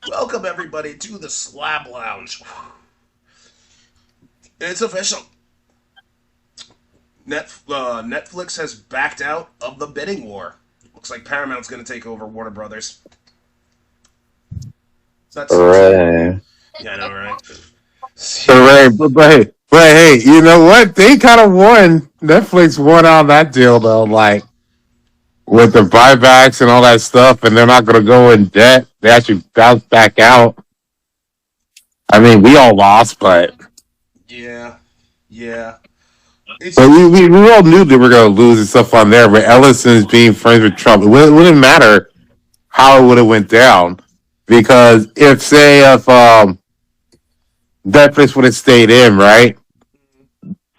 Welcome everybody to the Slab Lounge. It's official. Netflix has backed out of the bidding war. Looks like Paramount's going to take over Warner Brothers. That's Hooray. yeah, I know, right? Hooray! But hey, you know what? They kind of won. Netflix won on that deal though, like with the buybacks and all that stuff, and they're not going to go in debt. They actually bounced back out. I mean, we all lost, but Yeah, yeah. It's but just we all knew they were going to lose and stuff on there. But Ellison's being friends with Trump, it wouldn't matter how it would have went down because if Netflix would have stayed in, right?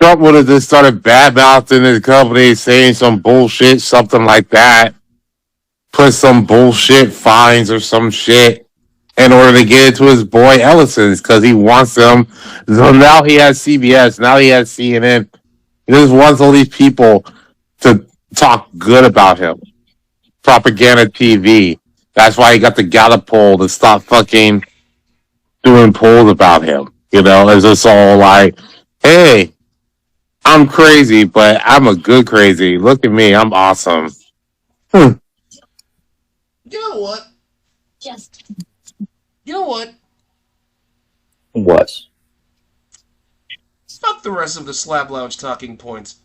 Trump would have just started bad mouthing his company, saying some bullshit, something like that. Put some bullshit fines or some shit in order to get it to his boy Ellison's because he wants them. So now he has CBS, now he has CNN. He just wants all these people to talk good about him. Propaganda TV. That's why he got the Gallup poll to stop fucking doing polls about him. You know, it's just all like, hey, I'm crazy, but I'm a good crazy. Look at me, I'm awesome. Hmm. you know what? You know what? What? Fuck the rest of the Slab Lounge talking points.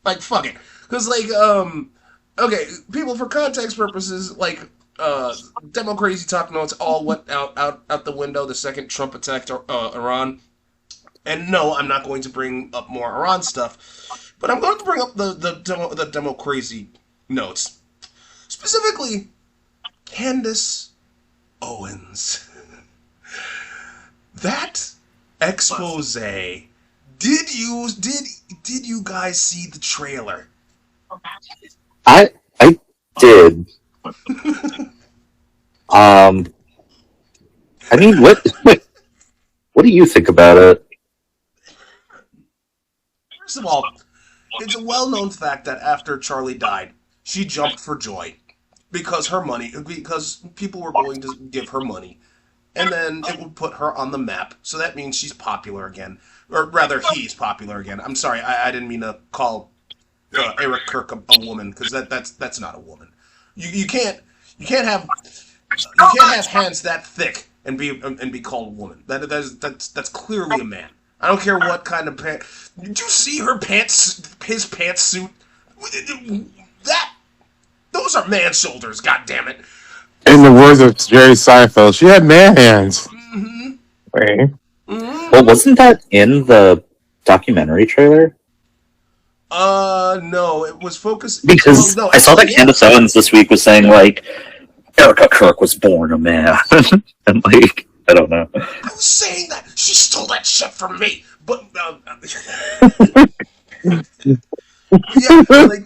Like fuck it, because okay, people for context purposes demo crazy talk notes all went out the window the second Trump attacked Iran. And no, I'm not going to bring up more Iran stuff, but I'm going to bring up the demo crazy notes, specifically Candace Owens. That expose. Did you guys see the trailer? I did. Um, I mean, what do you think about it? First of all, it's a well-known fact that after Charlie died, she jumped for joy because people were willing to give her money, and then it would put her on the map. So that means she's popular again, or rather, he's popular again. I'm sorry, I didn't mean to call Eric Kirk a woman because that's not a woman. You can't have hands that thick and be called a woman. That's clearly a man. I don't care what kind of pants. Did you see her pants? His pantsuit. That those are man shoulders. God damn it. In the words of Jerry Seinfeld, she had man hands. Mm-hmm. Right? Well, Mm-hmm. wasn't that in the documentary trailer? No, it was focused. Well, Because no, I saw actually, that yeah. Candace Owens this week was saying, like, Erica Kirk was born a man. And, like, I don't know. I was saying that she stole that shit from me, but yeah, like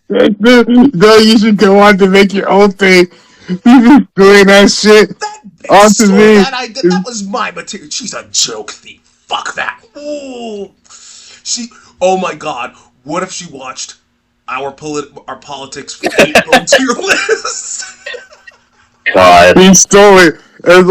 No, you should go on to make your own thing. You just doing that shit that bitch onto stole me. that. That was my material. She's a joke thief. Fuck that. Ooh. She. Oh my god. What if she watched our politics tier list? God. He stole it. It's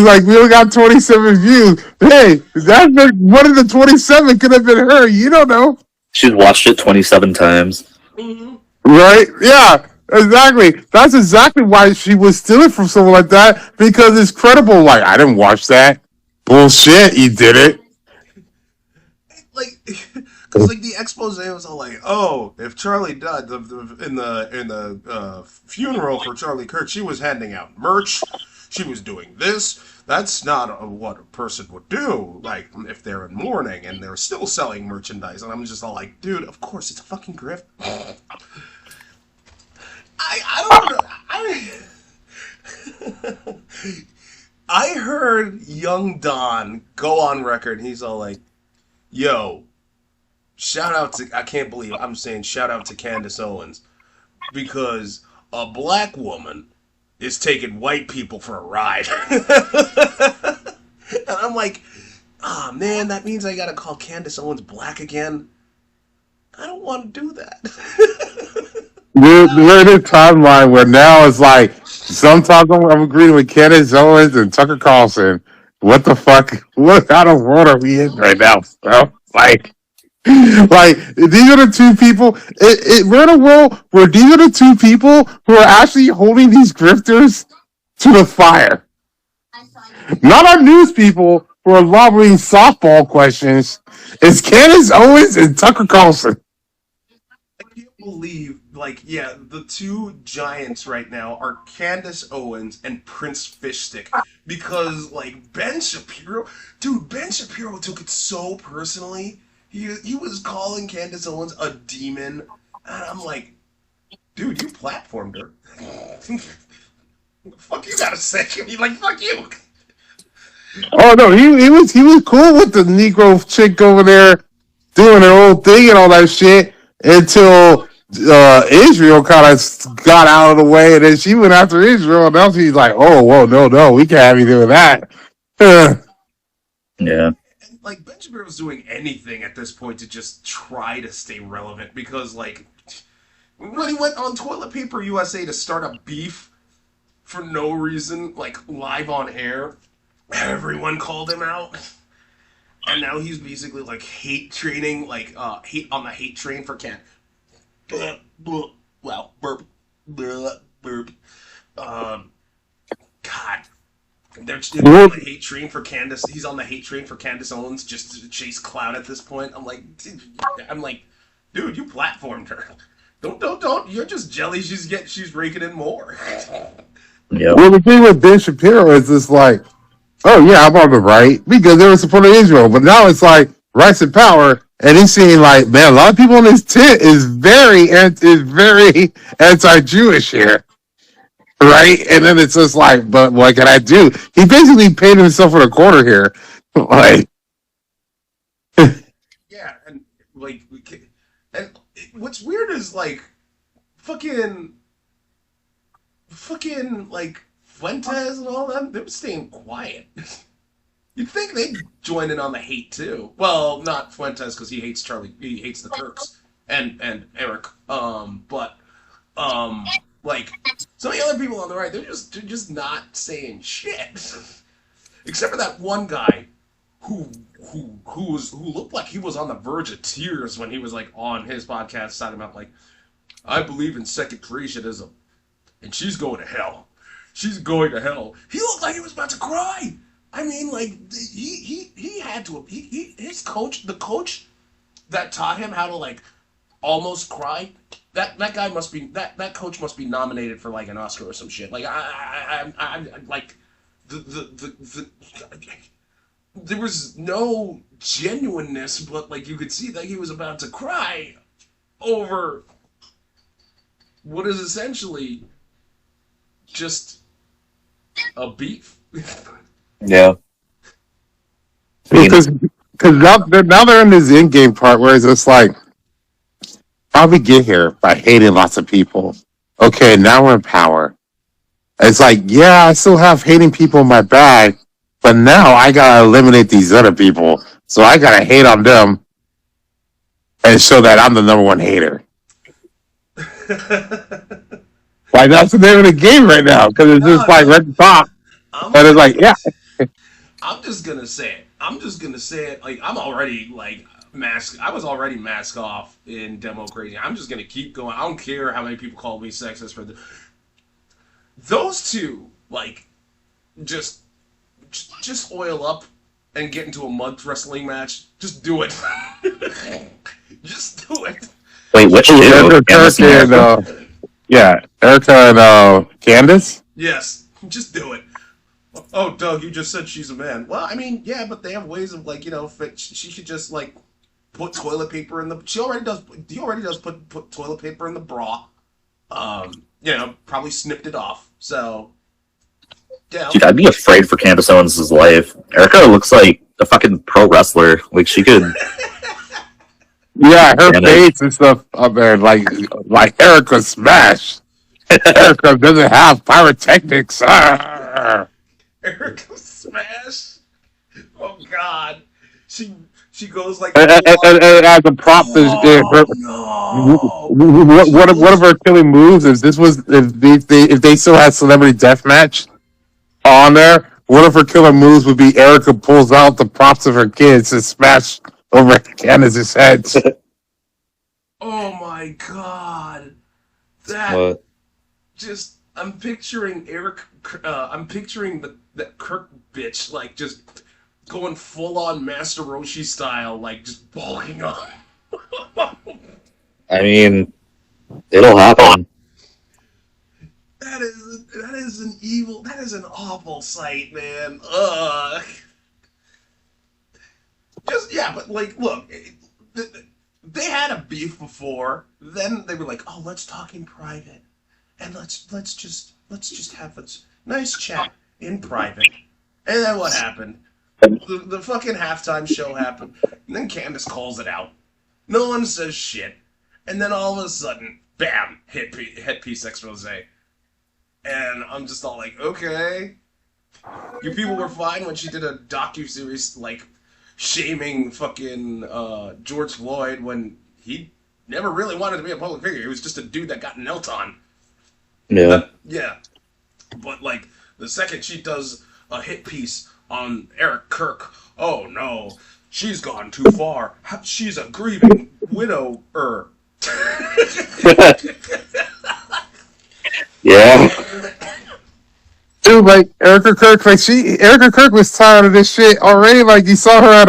like we only got 27 views. Hey, that's one of the 27 could have been her. You don't know, She's watched it 27 times. Mhm. right? Yeah, exactly. That's exactly why she was stealing from someone like that because it's credible. Like I didn't watch that bullshit. You did it. Like, because the expose was all like, oh, if Charlie died in the funeral for Charlie Kirk, she was handing out merch, she was doing this. That's not what a person would do. Like if they're in mourning and they're still selling merchandise, and I'm just all like, dude, of course it's a fucking grift. I don't know. I heard young Don go on record. He's all like, yo, shout out to, I can't believe I'm saying shout out to Candace Owens because a black woman is taking white people for a ride. And I'm like, ah, oh, man, that means I gotta call Candace Owens black again. I don't want to do that. We're in a timeline where now it's like Sometimes I'm agreeing with Candace Owens and Tucker Carlson. What the fuck? What kind of world are we in right now, bro? Like these are the two people. We're in a world where these are the two people who are actually holding these grifters to the fire. Not our news people who are lobbing softball questions. It's Candace Owens and Tucker Carlson. I can't believe, like, yeah, the two giants right now are Candace Owens and Prince Fishstick. Because, like, Ben Shapiro, dude, Ben Shapiro took it so personally. He was calling Candace Owens a demon. And I'm like, dude, you platformed her. Fuck you gotta say. He's like, fuck you. Oh no, he was cool with the Negro chick over there doing her own thing and all that shit until Israel kind of got out of the way, and then she went after Israel, and now she's like, "Oh, whoa, no, we can't have you doing that." Yeah. And, like, Ben Shapiro's doing anything at this point to just try to stay relevant because, like, when he went on Toilet Paper USA to start a beef for no reason, like, live on air, everyone called him out. And now he's basically, like, hate training, like, hate on the hate train for Ken. Well, burp. Burp. God. They're on the hate train for Candace. He's on the hate train for Candace Owens just to chase clout at this point. I'm like, dude, you platformed her. Don't. You're just jelly. She's raking in more. Yeah. Well, the thing with Ben Shapiro is just like, oh yeah, I'm on the right because they were supporting Israel, but now it's like rights and power, and he's seeing like, man, a lot of people in this tent is very anti-Jewish here, right? And then it's just like, but what can I do? He basically painted himself in a corner here, like. Yeah, and like, and what's weird is like, fucking like Fuentes and all them. They were staying quiet. You'd think they'd join in on the hate too. Well, not Fuentes because he hates Charlie. He hates the Turks and Eric. But like some of the other people on the right, they're just not saying shit. Except for that one guy who looked like he was on the verge of tears when he was like on his podcast talking about like, I believe in second creationism, and she's going to hell. She's going to hell. He looked like he was about to cry. I mean, like he had to. His coach, the coach that taught him how to like almost cry. That guy must be that coach must be nominated for like an Oscar or some shit. Like I like the there was no genuineness, but like you could see that he was about to cry over what is essentially just a beef. Yeah. Because now they're in this in game part where it's just like, how we get here by hating lots of people. Okay, now we're in power. It's like, yeah, I still have hating people in my bag, but now I gotta eliminate these other people. So I gotta hate on them and show that I'm the number one hater. Like that's the name of the game right now because it's just like right at the top, and it's like, yeah. I'm just gonna say it. Like I'm already like mask. I was already mask off in demo crazy. I'm just gonna keep going. I don't care how many people call me sexist for those two. Like just oil up and get into a mud wrestling match. Just do it. Just do it. Wait, which two? Erica and Candace. Yes, just do it. Oh, Doug, you just said she's a man. Well, I mean, yeah, but they have ways of like, she should just like put toilet paper in the. She already does. He already does put toilet paper in the bra. Probably snipped it off. So, yeah. Dude, I'd be afraid for Candace Owens' life. Erica looks like a fucking pro wrestler. Like she could. Yeah, her face and stuff up there, like Erica Smash. Erica doesn't have pyrotechnics. Erica Smash. Oh God. she she goes like And, full on. as a prop, Oh no! She one of goes. her killing moves is this was if they still had celebrity deathmatch on there. One of her killer moves would be Erica pulls out the props of her kids and smash over Candace's heads. Oh my god! That What? just I'm picturing Eric. I'm picturing that Kirk bitch like just going full on Master Roshi style, like just bulking up. I mean, it'll happen. That is an evil. That is an awful sight, man. Ugh. Just yeah, but like, look, they had a beef before. Then they were like, oh, let's talk in private, and let's just have a nice chat in private. And then what happened? The fucking halftime show happened, and then Candace calls it out. No one says shit, and then all of a sudden, bam, headpiece expose. And I'm just all like, okay. You people were fine when she did a docu-series, like, shaming fucking George Floyd when he never really wanted to be a public figure. He was just a dude that got knelt on. Yeah. Yeah. But, like, the second she does a hit piece on Eric Kirk, oh no, she's gone too far. She's a grieving widower. Yeah. Dude, like Erica Kirk was tired of this shit already. Like you saw her at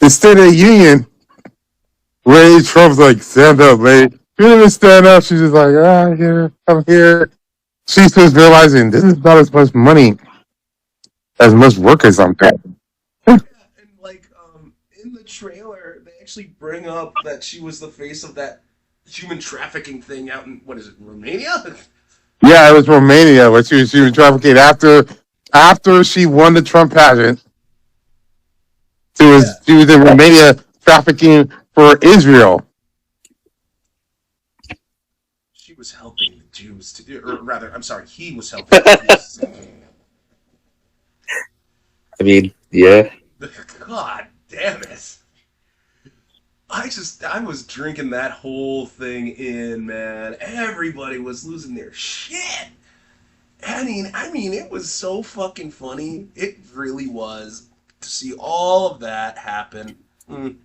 the State of the Union, where Trump's like, stand up, mate. She didn't even stand up. She's just like, here, I'm here. She's just realizing this is not as much money as much work as I'm getting. And like in the trailer they actually bring up that she was the face of that human trafficking thing out in what is it, Romania? Yeah, it was Romania where she was trafficking after she won the Trump pageant. Yeah. She was in Romania trafficking for Israel. She was helping the Jews to, or rather, I'm sorry, he was helping the Jews. I mean, yeah. God damn it. I was drinking that whole thing in, man. Everybody was losing their shit. I mean, it was so fucking funny. It really was to see all of that happen. Mm.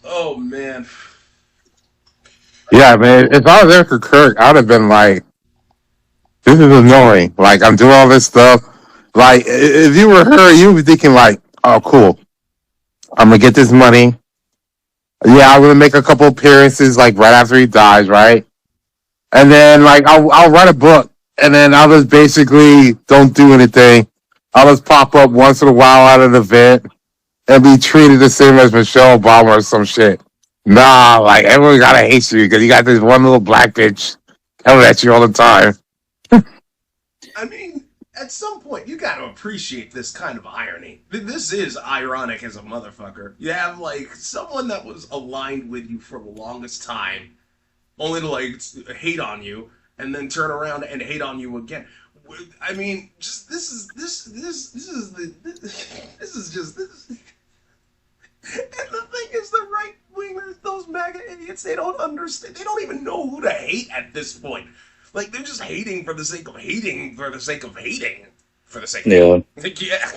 Oh man. Yeah, man. If I was Erica Kirk, I'd have been like, this is annoying. Like, I'm doing all this stuff. Like, if you were her, you would be thinking like, oh, cool. I'm gonna get this money. Yeah, I'm gonna make a couple appearances like right after he dies, right? And then like I'll write a book, and then I'll just basically don't do anything. I'll just pop up once in a while at an event and be treated the same as Michelle Obama or some shit. Nah, like everyone gotta hate you because you got this one little black bitch coming at you all the time. I mean, at some point, you got to appreciate this kind of irony. This is ironic as a motherfucker. You have, like, someone that was aligned with you for the longest time, only to, like, hate on you, and then turn around and hate on you again. I mean, just, this is and the thing is, the right wingers, those MAGA idiots, they don't understand. They don't even know who to hate at this point. Like, they're just hating for the sake of hating, for the sake of hating, for the sake of Yeah. like, yeah.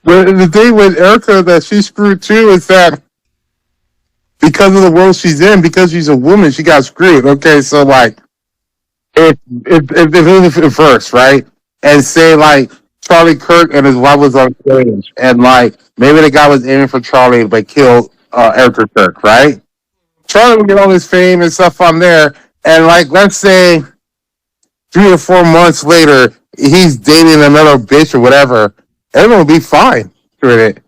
But the thing with Erica that she screwed too is that because of the world she's in, because she's a woman, she got screwed. Okay, so like if it was in first, right? And say like Charlie Kirk and his wife was on stage, and like maybe the guy was aiming for Charlie but killed Erica Kirk, right? Charlie would get all this fame and stuff on there, and like let's say 3 or 4 months later, he's dating another bitch or whatever, everyone will be fine with it.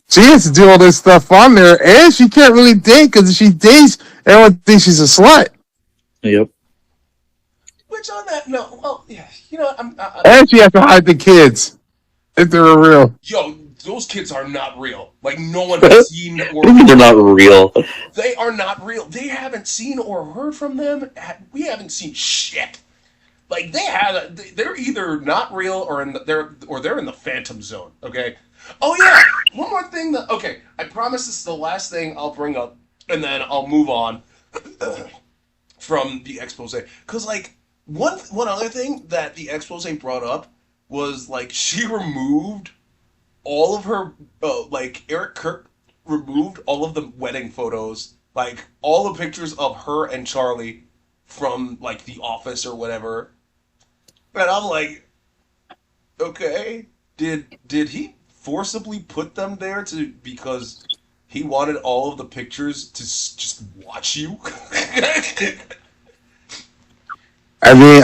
She has to do all this stuff on there, and she can't really date because if she dates, everyone thinks she's a slut. Yep. Which on that note, well, yeah, you know, And she has to hide the kids if they're real. yo, those kids are not real. Like, no one has seen or They're not real. they are not real. They haven't seen or heard from them. We haven't seen shit. Like they're either not real or they're in the phantom zone. Okay. Oh yeah, one more thing. Okay, I promise this is the last thing I'll bring up, and then I'll move on from the expose. Because like one other thing that the expose brought up was like she removed all of her like Eric Kirk removed all of the wedding photos, like all the pictures of her and Charlie from like the office or whatever. And I'm like, okay, did he forcibly put them there to because he wanted all of the pictures to just watch you? I mean,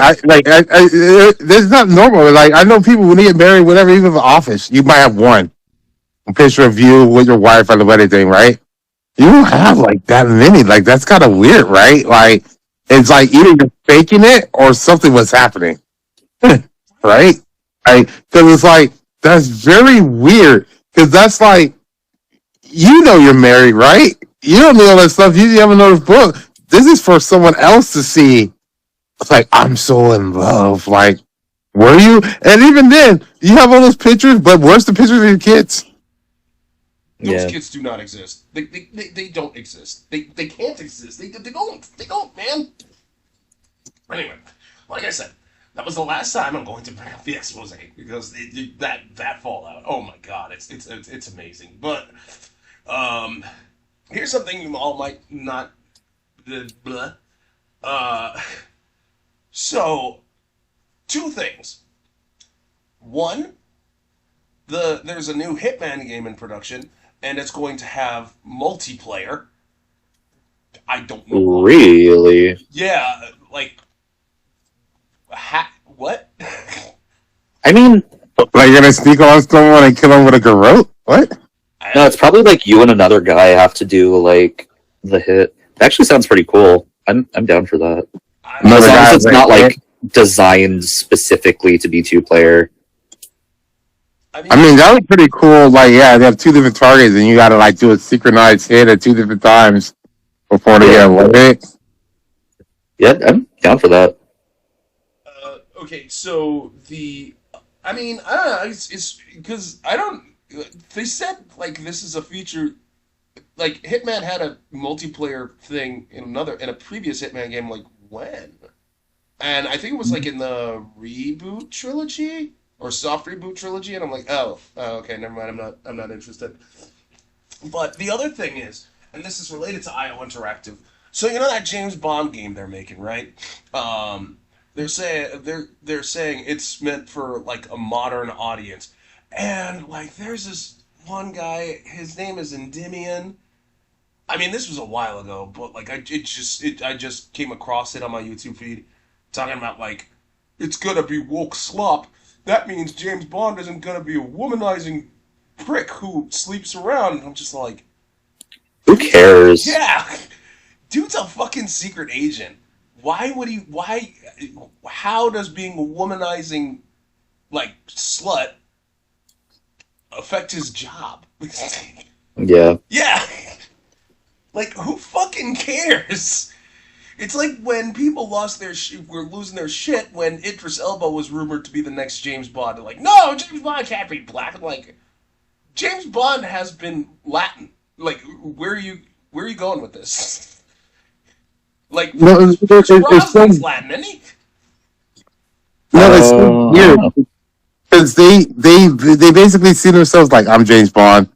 this is not normal. Like, I know people when they get married, whatever, even in the office, you might have one a picture of you with your wife at the wedding thing, right? You don't have like that many. Like, that's kind of weird, right? Like, it's like either you're faking it or something was happening, right? Because it's like that's very weird. Because that's like you're married, right? You don't know all that stuff. You have another book. This is for someone else to see. It's like I'm so in love. Like, were you? And even then, you have all those pictures, but where's the pictures of your kids? Those Yeah. kids do not exist. They don't exist. They can't exist. They don't, man. Anyway, like I said, that was the last time I'm going to bring up the expose because that fallout. Oh my god, it's amazing. But um, here's something you all might not. Blah. Uh, so two things. One, there's a new Hitman game in production, and it's going to have multiplayer. I don't know why. Really? Yeah, like what? I mean, like you're gonna sneak on someone and kill them with a garrote? What? No, it's probably like you and another guy have to do like the hit. It actually sounds pretty cool. I'm down for that. I, As Another long as guy, it's not like designed specifically to be 2-player. I I mean, mean, that was pretty cool. Like, yeah, they have two different targets, and you got to like do a synchronized hit at two different times before they get away. Yeah, I'm down for that. okay, so I don't know. It's because I don't. They said like this is a feature. Like Hitman had a multiplayer thing in a previous Hitman game. Like when? And I think it was like in the reboot trilogy or soft reboot trilogy. And I'm like, oh, okay, never mind. I'm not interested. But the other thing is, and this is related to IO Interactive. So you know that James Bond game they're making, right? They're saying it's meant for like a modern audience, and like there's this one guy. His name is Endymion. I mean, this was a while ago, but like I just came across it on my YouTube feed, talking about like it's gonna be woke slop. That means James Bond isn't gonna be a womanizing prick who sleeps around. And I'm just like, Who cares? yeah, dude's a fucking secret agent. Why would he? Why? How does being a womanizing like slut affect his job? Yeah. Yeah, like who fucking cares? It's like when people were losing their shit when Idris Elba was rumored to be the next James Bond. They're like, no, James Bond can't be black. I'm like, James Bond has been Latin. Like, where are you going with this? Like, No, it's so, Brosnan's Latin, isn't he? no, it's so weird because they basically see themselves like I'm James Bond.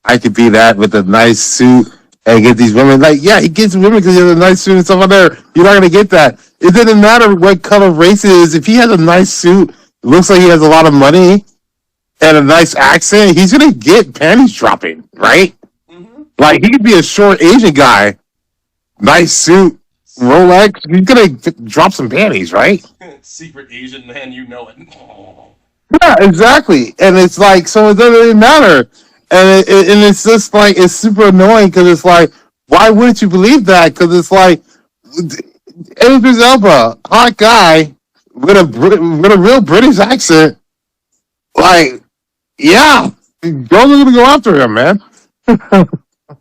I could be that with a nice suit and get these women. Like, yeah, he gets women because he has a nice suit and stuff on there. You're not gonna get that. It doesn't matter what color race it is. If he has a nice suit, looks like he has a lot of money and a nice accent, he's gonna get panties dropping, right? Mm-hmm. Like he could be a short Asian guy, nice suit, Rolex. He's gonna drop some panties, right? Secret Asian man, you know it. Yeah, exactly. And it's like, so it doesn't really matter. And it's just like, it's super annoying because it's like, why wouldn't you believe that? Because it's like, Idris Elba, hot guy with a real British accent. Like, yeah, girls are gonna go after him, man.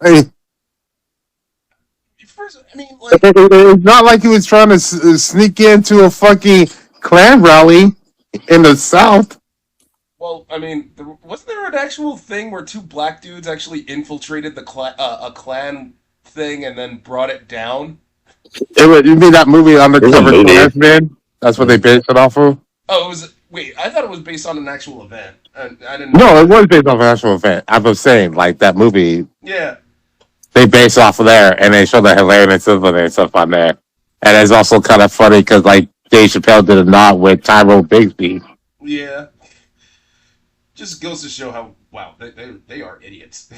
Like, First, I mean, like, it's not like he was trying to sneak into a fucking Klan rally in the South. Well, I mean, wasn't there an actual thing where two black dudes actually infiltrated a clan thing and then brought it down? You mean that movie There's a Undercover movie. Klansman? That's what they Mm. based it off of. Oh, it was. Wait, I thought it was based on an actual event. I didn't know. No, it was based off an actual event. I was saying, like that movie, Yeah, they based off of there, and they show the hilarious and stuff on there. And it's also kind of funny because like Dave Chappelle did a nod with Tyrone Bigsby. yeah. Just goes to show how wow they are idiots.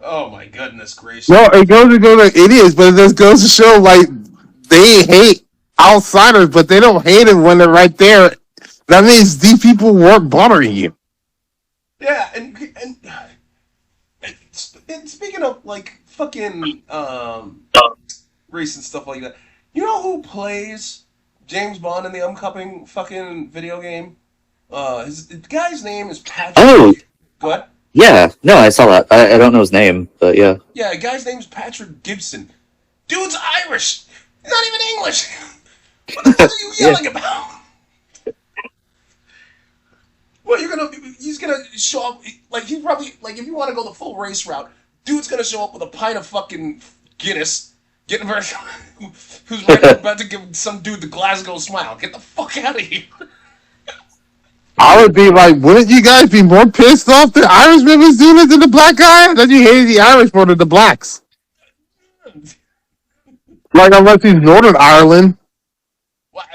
Oh my goodness No, gracious! it goes to go to idiots, but it just goes to show like they hate outsiders, but they don't hate it when they're right there. That means these people weren't bothering you. Yeah, and speaking of like fucking race and stuff like that, you know who plays James Bond in the upcoming fucking video game? The guy's name is Patrick. Oh, Go ahead. yeah. No, I saw that. I don't know his name, but yeah. Yeah, the guy's name's Patrick Gibson. Dude's Irish. Not even English. What the fuck are you Yeah. yelling about? Well, he's gonna show up, like, he probably, like, if you want to go the full race route, dude's gonna show up with a pint of fucking Guinness, getting very, who's right about to give some dude the Glasgow smile. Get the fuck out of here. I would be like, wouldn't you guys be more pissed off the Irishman was doing it than the black guy? Then you hated the Irish more than the blacks. Like, unless he's Northern Ireland. Well,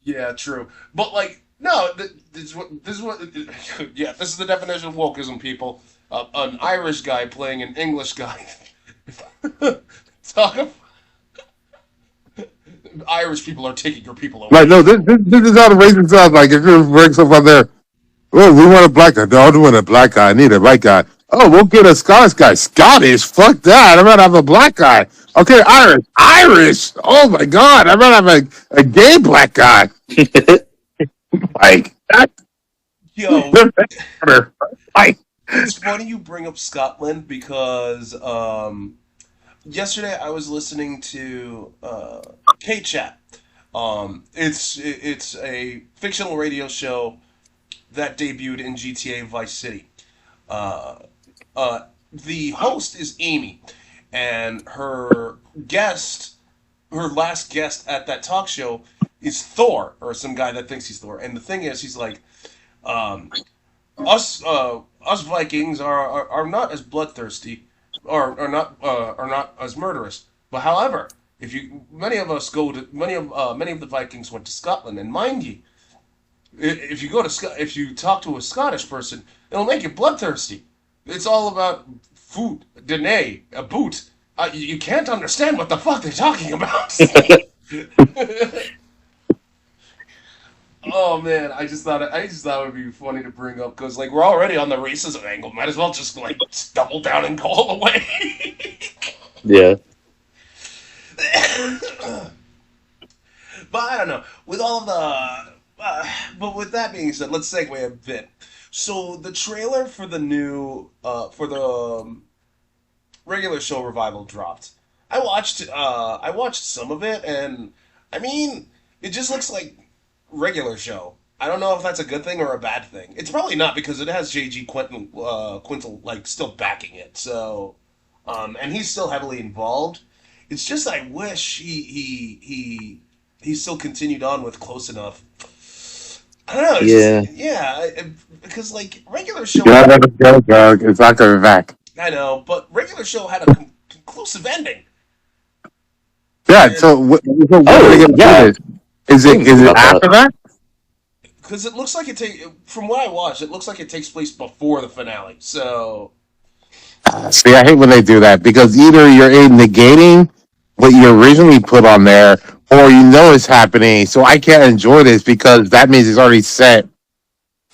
yeah, true. But, like, no, this is what, yeah, this is the definition of wokeism, people. An Irish guy playing an English guy. Talk of, Irish people are taking your people away. Like, no, this is how the racist sounds. Like, if you bring stuff on there, oh, we want a black guy. No, I don't want a black guy. I need a white guy. Oh, we'll get a Scottish guy. Scottish? Fuck that. I'd rather have a black guy. Okay, Irish. Irish? Oh, my God. I'd rather have a gay black guy. Like, that. Yo, Like, it's funny you bring up Scotland because yesterday I was listening to K-Chat. It's a fictional radio show that debuted in GTA Vice City. Uh, the host is Amy, and her last guest at that talk show is Thor, or some guy that thinks he's Thor. And the thing is, he's like, um, us Vikings are not as bloodthirsty, or are not as murderous. But however, if you many of the Vikings went to Scotland, and mind you, if you if you talk to a Scottish person, it'll make you bloodthirsty. It's all about food, dene, a boot. You can't understand what the fuck they're talking about. Oh man, I just thought it would be funny to bring up because like we're already on the racism angle. Might as well just like double down and go all the way. Yeah. But I don't know. With all the, but with that being said, let's segue a bit. So the trailer for the new, for the regular show revival dropped. I watched some of it, and I mean, it just looks like regular show. I don't know if that's a good thing or a bad thing. It's probably not because it has Quintel like still backing it. So, and he's still heavily involved. It's just I wish he still continued on with Close Enough. I don't know. Yeah. Because like regular show, yeah, let it go, dog. It's not coming back. I know, but regular show had a conclusive ending. Yeah, And so what are they Oh, going to do yeah. this? Is I it didn't think about after that? because it looks like from what I watched, it looks like it takes place before the finale. So See, I hate when they do that because either you're negating what you originally put on there, or you know it's happening. So I can't enjoy this because that means it's already set.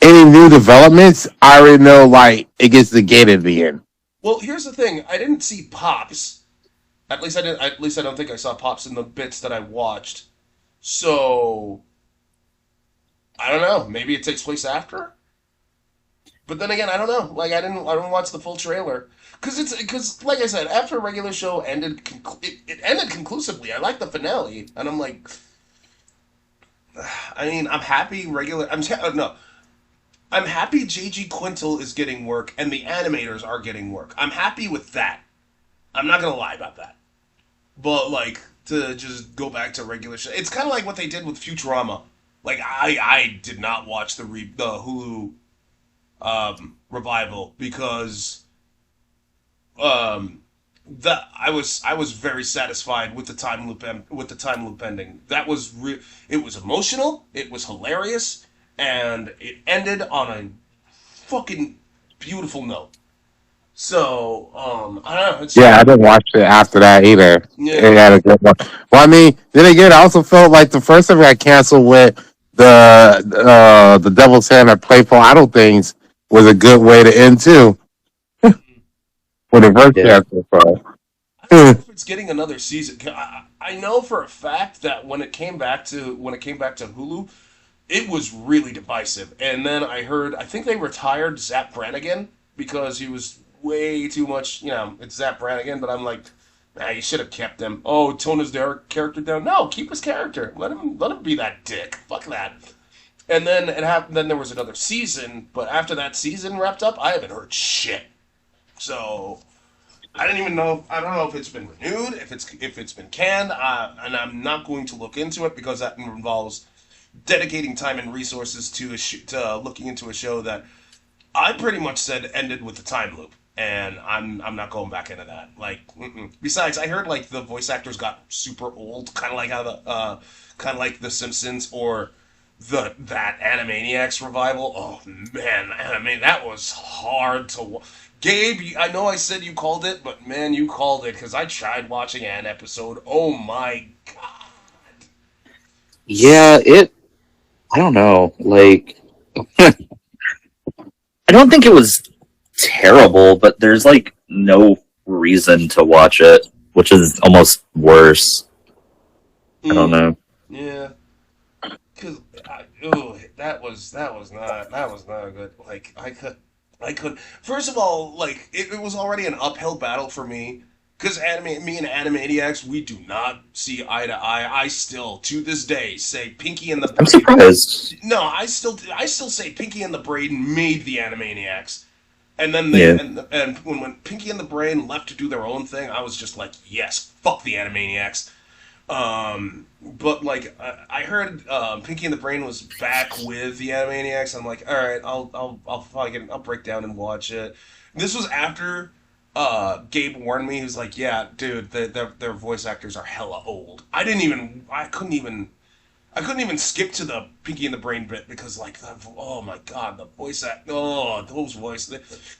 Any new developments, I already know like it gets negated at the end. well, here's the thing. I didn't see Pops. At least I didn't. At least I don't think I saw Pops in the bits that I watched. So I don't know. Maybe it takes place after. But then again, I don't know. Like I don't watch the full trailer because like I said, after a regular show ended, it ended conclusively. I like the finale, and I'm like, I mean, I'm happy regular. No, I'm happy JG Quintel is getting work and the animators are getting work. I'm happy with that. I'm not gonna lie about that. But like to just go back to regular shit, it's kind of like what they did with Futurama. Like I did not watch the Hulu revival because um that I was very satisfied with the time loop with the time loop ending. It was emotional, it was hilarious, and it ended on a fucking beautiful note. So I don't know. It's Yeah, I didn't watch it after that either. It yeah. had a good one. Well, I mean, then again, I also felt like the first time it got canceled with the Devil's Hand at Playful Idol things was a good way to end too. When it first Yeah. canceled, so. I don't know Hmm. if it's getting another season. I know for a fact that when it came back to Hulu, it was really divisive. And then I think they retired Zap Brannigan because he was way too much. It's Zap Brannigan, but I'm like, nah, you should have kept him. Oh, tone his character down. No, keep his character. Let him be that dick. Fuck that. And then it happened. Then there was another season, but after that season wrapped up, I haven't heard shit. So I didn't even know. I don't know if it's been renewed, if it's been canned, and I'm not going to look into it because that involves dedicating time and resources to looking into a show that I pretty much said ended with the time loop, and I'm not going back into that. Like, besides, I heard like the voice actors got super old, kind of like how kind of like The Simpsons or that Animaniacs revival. Oh man, I mean that was hard to. Gabe, I know I said you called it, but man, you called it because I tried watching an episode. Oh my god. Yeah, I don't know. Like, I don't think it was terrible, but there's like no reason to watch it, which is almost worse. I don't Mm, know. yeah. Cause that was not good. Like I could. First of all, like it was already an uphill battle for me. Cause me and Animaniacs, we do not see eye to eye. I still, to this day, say Pinky and the I'm Brain. surprised. No, I still say Pinky and the Brain made the Animaniacs. And then Yeah. and when Pinky and the Brain left to do their own thing, I was just like, yes, fuck the Animaniacs. But like I heard Pinky and the Brain was back with the Animaniacs. I'm like, all right, I'll break down and watch it. This was after Gabe warned me. He was like, yeah, dude, their voice actors are hella old. I couldn't even skip to the Pinky and the Brain bit because, like, oh my god, the voice act, oh, those voice,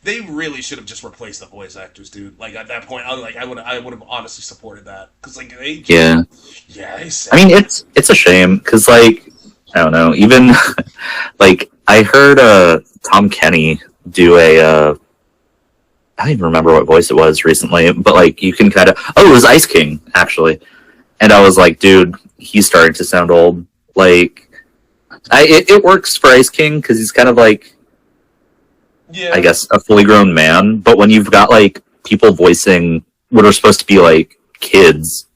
they really should have just replaced the voice actors, dude. Like at that point, I would have honestly supported that because, like, they just, Yeah. yeah, they I sound. mean, it's a shame because, like, I don't know. Even like I heard Tom Kenny do I don't even remember what voice it was recently, but like you can kind of it was Ice King actually, and I was like, dude, he's starting to sound old. Like, it works for Ice King because he's kind of like, I Yeah, guess, a fully grown man. But when you've got like people voicing what are supposed to be like kids,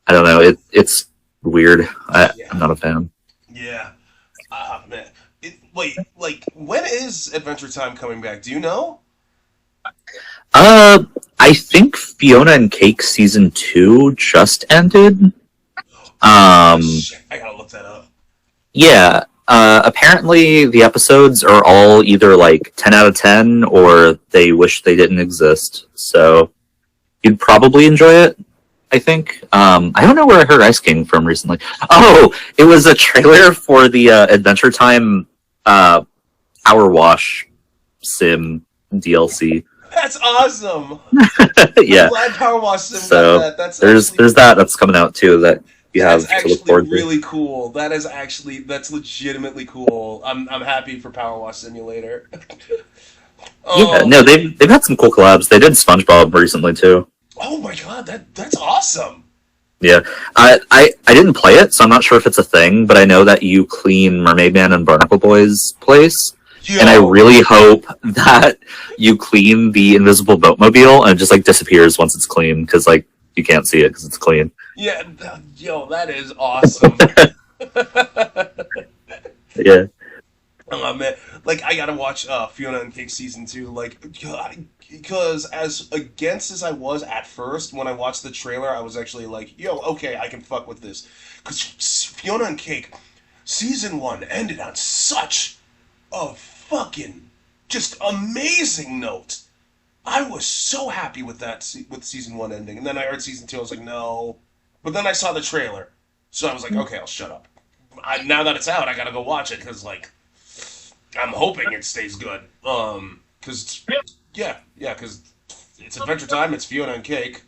I don't know. It's weird. yeah, I'm not a fan. yeah. Ah, man. Wait, like, when is Adventure Time coming back? Do you know? Uh, I think Fiona and Cake season 2 just ended. Oh Um, shit, I gotta look that up. yeah. Apparently the episodes are all either like 10 out of 10 or they wish they didn't exist. So you'd probably enjoy it, I think. I don't know where I heard Ice King from recently. Oh, it was a trailer for the Adventure Time uh, Power Wash Sim DLC. That's awesome. I'm Yeah. glad Power Wash Sim got So that. That's there's actually that that's coming out too that you That's have to look actually forward to. really cool. That's legitimately cool. I'm happy for Power Wash Simulator. Yeah, um no, they've had some cool collabs. They did SpongeBob recently too. oh my god, that's awesome. Yeah, I didn't play it, so I'm not sure if it's a thing, but I know that you clean Mermaid Man and Barnacle Boy's place, and I Yo, really hope that you clean the invisible boatmobile and it just like disappears once it's clean because like you can't see it because it's clean. yeah, yo, that is awesome. Yeah. Oh man, like I gotta watch Fiona and Cake season 2. Like, because as against as I was at first when I watched the trailer, I was actually like, yo, okay, I can fuck with this. Because Fiona and Cake season 1 ended on such a fucking just amazing note. I was so happy with that with season 1 ending, and then I heard season 2. I was like, no, but then I saw the trailer, so I was like, okay, I'll shut up. Now that it's out, I gotta go watch it because like I'm hoping it stays good. Because yeah, because it's Adventure Time. It's Fiona and Cake.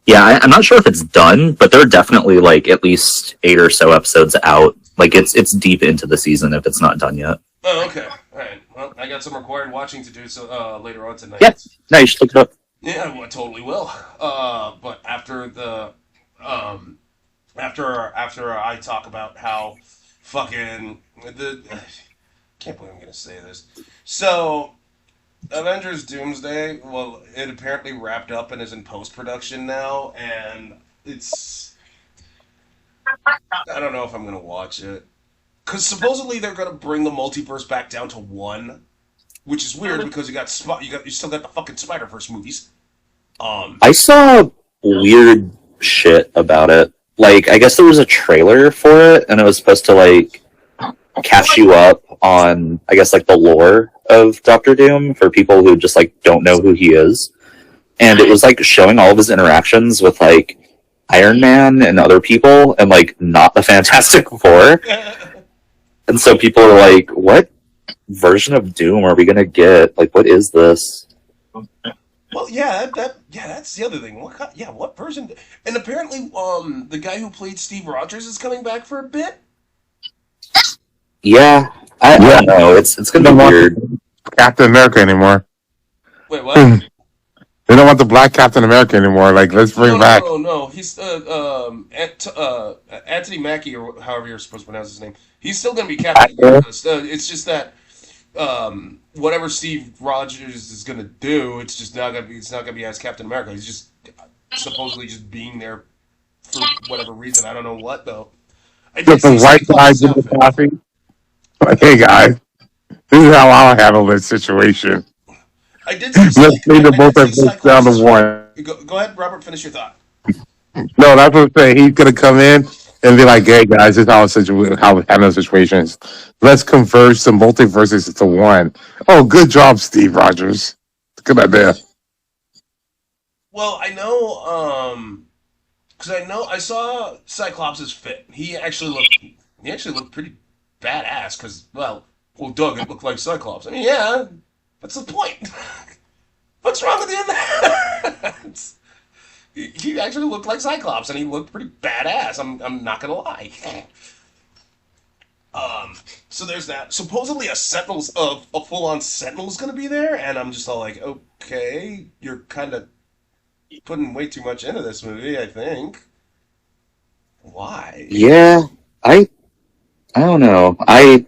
Yeah, I'm not sure if it's done, but there are definitely like at least 8 or so episodes out. Like it's deep into the season if it's not done yet. Oh, okay. All right. Well, I got some required watching to do so later on tonight. Yeah, no, you should look it up. Yeah, well, I totally will. But after the after I talk about how fucking the can't believe I'm gonna say this. So Avengers Doomsday, well, it apparently wrapped up and is in post production now, and it's I don't know if I'm gonna watch it because supposedly they're gonna bring the multiverse back down to one, which is weird because you still got the fucking Spider Verse movies. I saw weird shit about it. Like, I guess there was a trailer for it, and it was supposed to like catch you up on, I guess, like the lore of Doctor Doom for people who just like don't know who he is. And it was like showing all of his interactions with like Iron Man and other people, and like not the Fantastic Four. And so people are like, "What version of Doom are we gonna get? Like, what is this?" Well, yeah, that's the other thing. What version? And apparently, the guy who played Steve Rogers is coming back for a bit. Yeah, I don't know. It's gonna be weird. Captain America anymore. Wait, what? They don't want the black Captain America anymore. Like, let's bring back. No. He's Anthony Mackie or however you're supposed to pronounce his name. He's still gonna be Captain America. It's just that whatever Steve Rogers is gonna do, it's not gonna be as Captain America. He's just supposedly just being there for whatever reason. I don't know what though. I did Just the see white guy Cyclops' with the outfit. coffee. Like, hey guys, this is how I'll handle this situation. I did see Let's bring the I both did of see us down to Cyclops' one. Go ahead, Robert. Finish your thought. No, that's what I'm saying. He's gonna come in and be like, "Hey guys, this is how we handle situations. Let's converge some multiverses into one." Oh, good job, Steve Rogers. Good idea. Well, I know, because I know I saw Cyclops' fit. He actually looked pretty badass. Because well, Doug, it looked like Cyclops. I mean, yeah, what's the point? What's wrong with you? That? He actually looked like Cyclops, and he looked pretty badass. I'm not gonna lie. So there's that. Supposedly a full-on Sentinel's gonna be there, and I'm just all like, okay, you're kind of putting way too much into this movie, I think. Why? Yeah, I don't know. I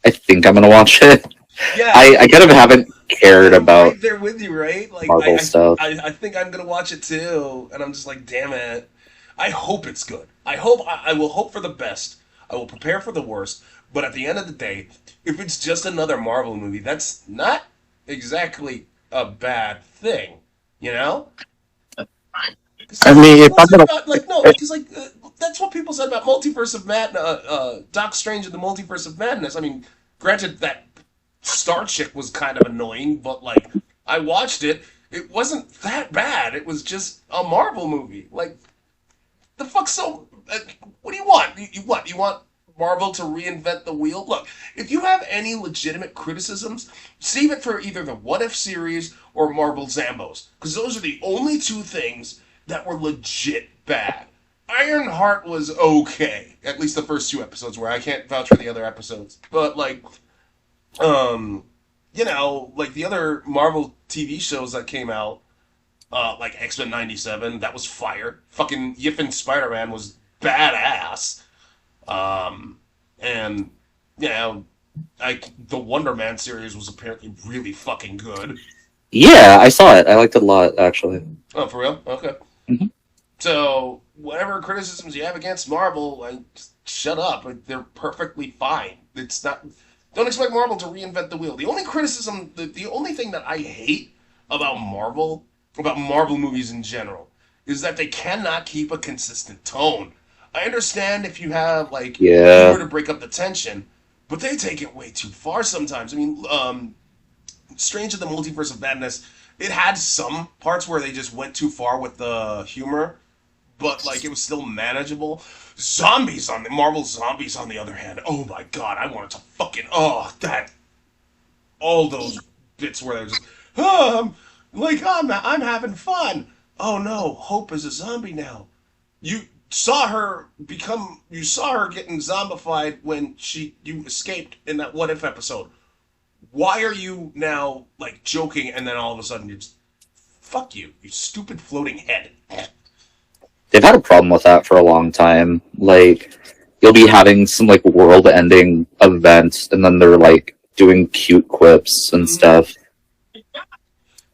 think I'm gonna watch it. Yeah, I kind of haven't cared I'm about right there with you, right? Like, Marvel stuff. I think I'm gonna watch it too, and I'm just like, damn it. I hope it's good. I will hope for the best. I will prepare for the worst. But at the end of the day, if it's just another Marvel movie, that's not exactly a bad thing, you know? 'Cause I that's what mean, if people I'm said gonna, about like no, because like that's what people said about Multiverse of Madness, Doc Strange and the Multiverse of Madness. I mean, granted that Star Chick was kind of annoying, but like I watched it, it wasn't that bad. It was just a Marvel movie. Like the fuck so what do you want? You want Marvel to reinvent the wheel? Look, if you have any legitimate criticisms, save it for either the What If series or Marvel Zambos, because those are the only two things that were legit bad. Ironheart was okay, at least the first two episodes, where I can't vouch for the other episodes, but like um like the other Marvel TV shows that came out, like X-Men '97, that was fire. Fucking Yiffin Spider-Man was badass. And like the Wonder Man series was apparently really fucking good. Yeah, I saw it. I liked it a lot, actually. Oh, for real? Okay. Mhm. So whatever criticisms you have against Marvel, just shut up. Like, they're perfectly fine. It's not. Don't expect Marvel to reinvent the wheel. The only criticism, the only thing that I hate about Marvel movies in general, is that they cannot keep a consistent tone. I understand if you have like Yeah. humor to break up the tension, but they take it way too far sometimes. I mean, Strange in the Multiverse of Madness, it had some parts where they just went too far with the humor, but like it was still manageable. Zombies on the Marvel Zombies on the other hand, oh my god, I wanted to fucking that all those bits where they're just I'm having fun. Oh no, Hope is a zombie now. You you saw her getting zombified when you escaped in that What If episode. Why are you now like joking and then all of a sudden you just fuck you stupid floating head. They've had a problem with that for a long time. Like, you'll be having some like world-ending event, and then they're like doing cute quips and stuff.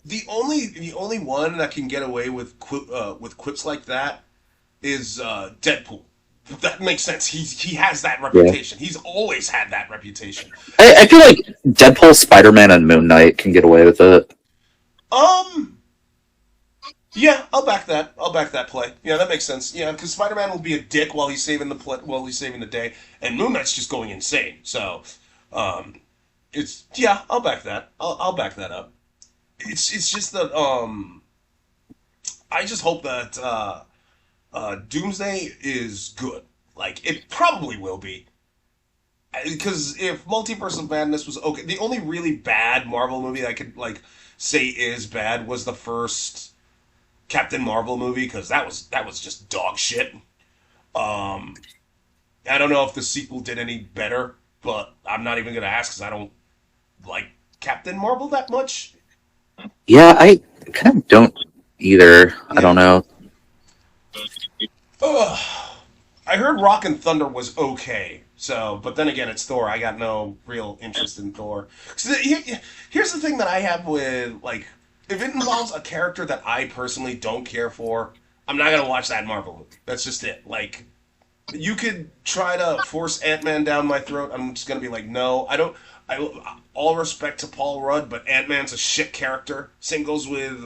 The only one that can get away with quips like that is Deadpool. That makes sense. He has that Yeah, reputation. He's always had that reputation. I feel like Deadpool, Spider-Man, and Moon Knight can get away with it. Um, yeah, I'll back that. I'll back that play. Yeah, that makes sense. Yeah, because Spider-Man will be a dick while he's saving the day, and Moon Knight's just going insane. So, um, I'll back that. I'll back that up. It's just that I just hope that Doomsday is good. Like it probably will be. Because if Multiverse of Madness was okay, the only really bad Marvel movie I could like say is bad was the first Captain Marvel movie because that was just dog shit. Um, I don't know if the sequel did any better, but I'm not even gonna ask because I don't like Captain Marvel that much. Yeah, I kind of don't either. I don't Yeah. know. Ugh. I heard Rock and Thunder was okay. So, but then again, it's Thor. I got no real interest in Thor. So here's the thing that I have with like, if it involves a character that I personally don't care for, I'm not gonna watch that Marvel movie. That's just it. Like, you could try to force Ant Man down my throat. I'm just gonna be like, no, I don't. All respect to Paul Rudd, but Ant Man's a shit character. Same goes with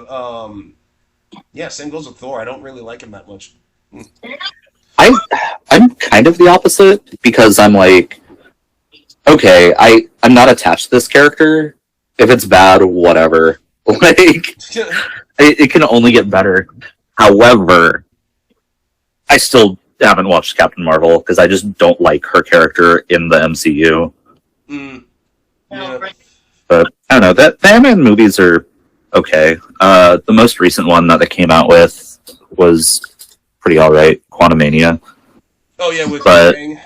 same goes with Thor. I don't really like him that much. I I'm kind of the opposite because I'm like, okay, I'm not attached to this character. If it's bad, whatever. Like, it can only get better. However, I still haven't watched Captain Marvel because I just don't like her character in the MCU. Mm, yeah. But I don't know. The Ant-Man movies are okay. The most recent one that they came out with was pretty alright, Quantumania. Oh yeah, with But Kang.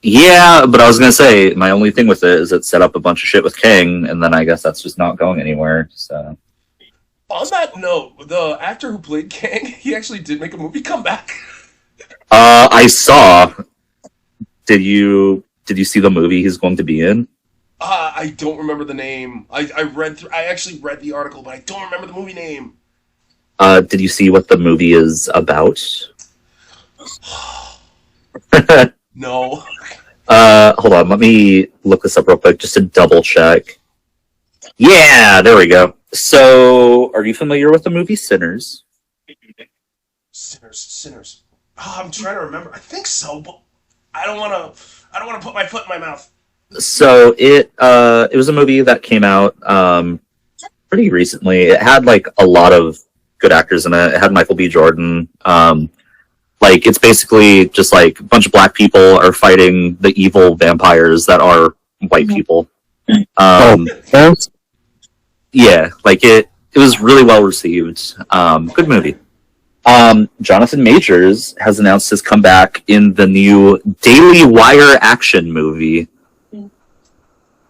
yeah, but I was gonna say my only thing with it is it set up a bunch of shit with King, and then I guess that's just not going anywhere. So On that note, the actor who played Kang, he actually did make a movie comeback. I saw. Did you see the movie he's going to be in? I don't remember the name. I actually read the article, but I don't remember the movie name. Did you see what the movie is about? No. Hold on, let me look this up real quick just to double check. Yeah, there we go. So, are you familiar with the movie Sinners? Sinners. Oh, I'm trying to remember. I think so, but I don't want to. I don't want to put my foot in my mouth. So it was a movie that came out pretty recently. It had like a lot of good actors in it. It had Michael B. Jordan. Like it's basically just like a bunch of black people are fighting the evil vampires that are white people. Oh, Um, thanks. yeah, like it was really well received. Good movie. Jonathan Majors has announced his comeback in the new Daily Wire action movie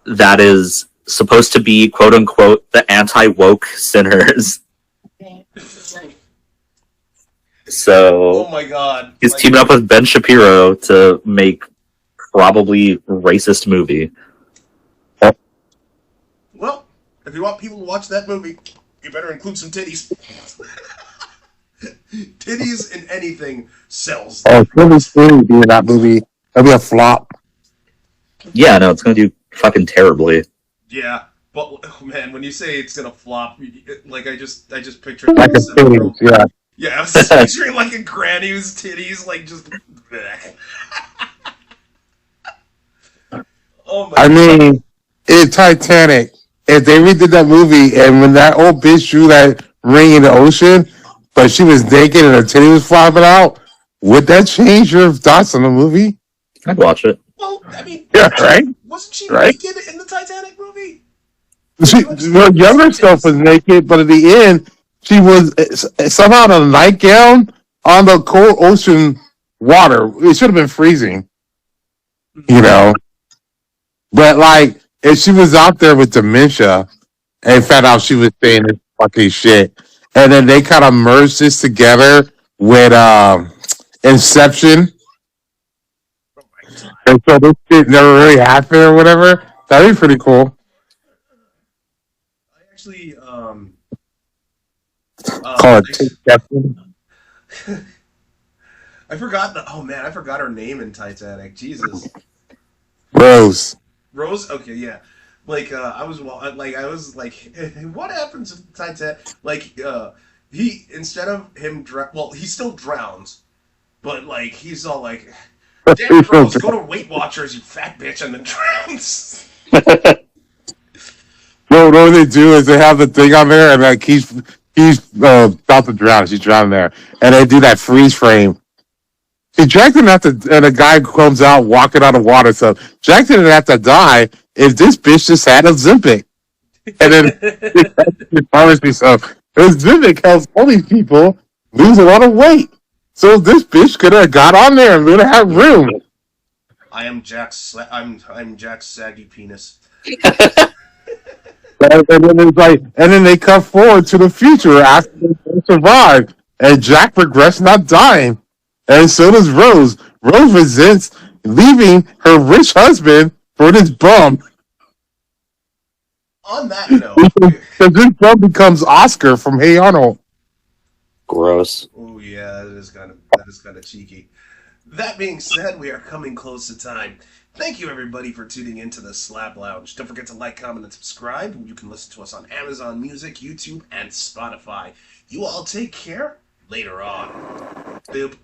that is supposed to be quote unquote the anti-woke Sinners. Oh So my god! he's Like, teaming up with Ben Shapiro to make probably racist movie. well, if you want people to watch that movie, you better include some titties. Titties in anything sells. Oh, Silver Spoon would be in that movie. That'd be a flop. Yeah, no, it's gonna do fucking terribly. Yeah, but oh man, when you say it's gonna flop, like I just pictured Like like a some titties, girl. yeah. Yeah, I was just picturing like a granny whose titties like just. Bleh. Oh my I god. mean, in Titanic, if they redid that movie and when that old bitch drew that ring in the ocean, but she was naked and her titty was flopping out, would that change your thoughts on the movie? I'd watch it. Well, I mean, Yeah, right? wasn't she Right? naked in the Titanic movie? Or She, do I just think her of some younger self was titties? naked, but at the end, she was somehow in a nightgown on the cold ocean water. It should have been freezing, you know. But like, if she was out there with dementia and found out she was saying this fucking shit, and then they kind of merged this together with Inception, Oh my god. and so this shit never really happened or whatever. That'd be pretty cool. I actually Call it I, Inception. I forgot the oh man, I forgot her name in Titanic. Jesus. Rose. Rose? Okay, yeah. Like I was like what happens if Titanic like he instead of him well, he still drowns, but like he's all like damn it, Rose, go to Weight Watchers, you fat bitch, and then drowns. No, what they do is they have the thing on there, and like he's about to drown. She's drowning there, and they do that freeze frame. See, Jack didn't have to, and a guy comes out walking out of water. So Jack didn't have to die if this bitch just had a Zimpic, and then it promised me so. This Zimpic helps all these people lose a lot of weight. So this bitch could have got on there and would have had room. I'm Jack's saggy penis. And then it's like, and then they cut forward to the future after they survived, and Jack regrets not dying, and so does Rose. Rose resents leaving her rich husband for this bum, On that note, because this bum becomes Oscar from Hey Arnold. Gross. oh yeah, that is kind of cheeky. That being said, we are coming close to time. Thank you everybody for tuning into the Slab Lounge. Don't forget to like, comment, and subscribe. You can listen to us on Amazon Music, YouTube, and Spotify. You all take care. Later on. Boop.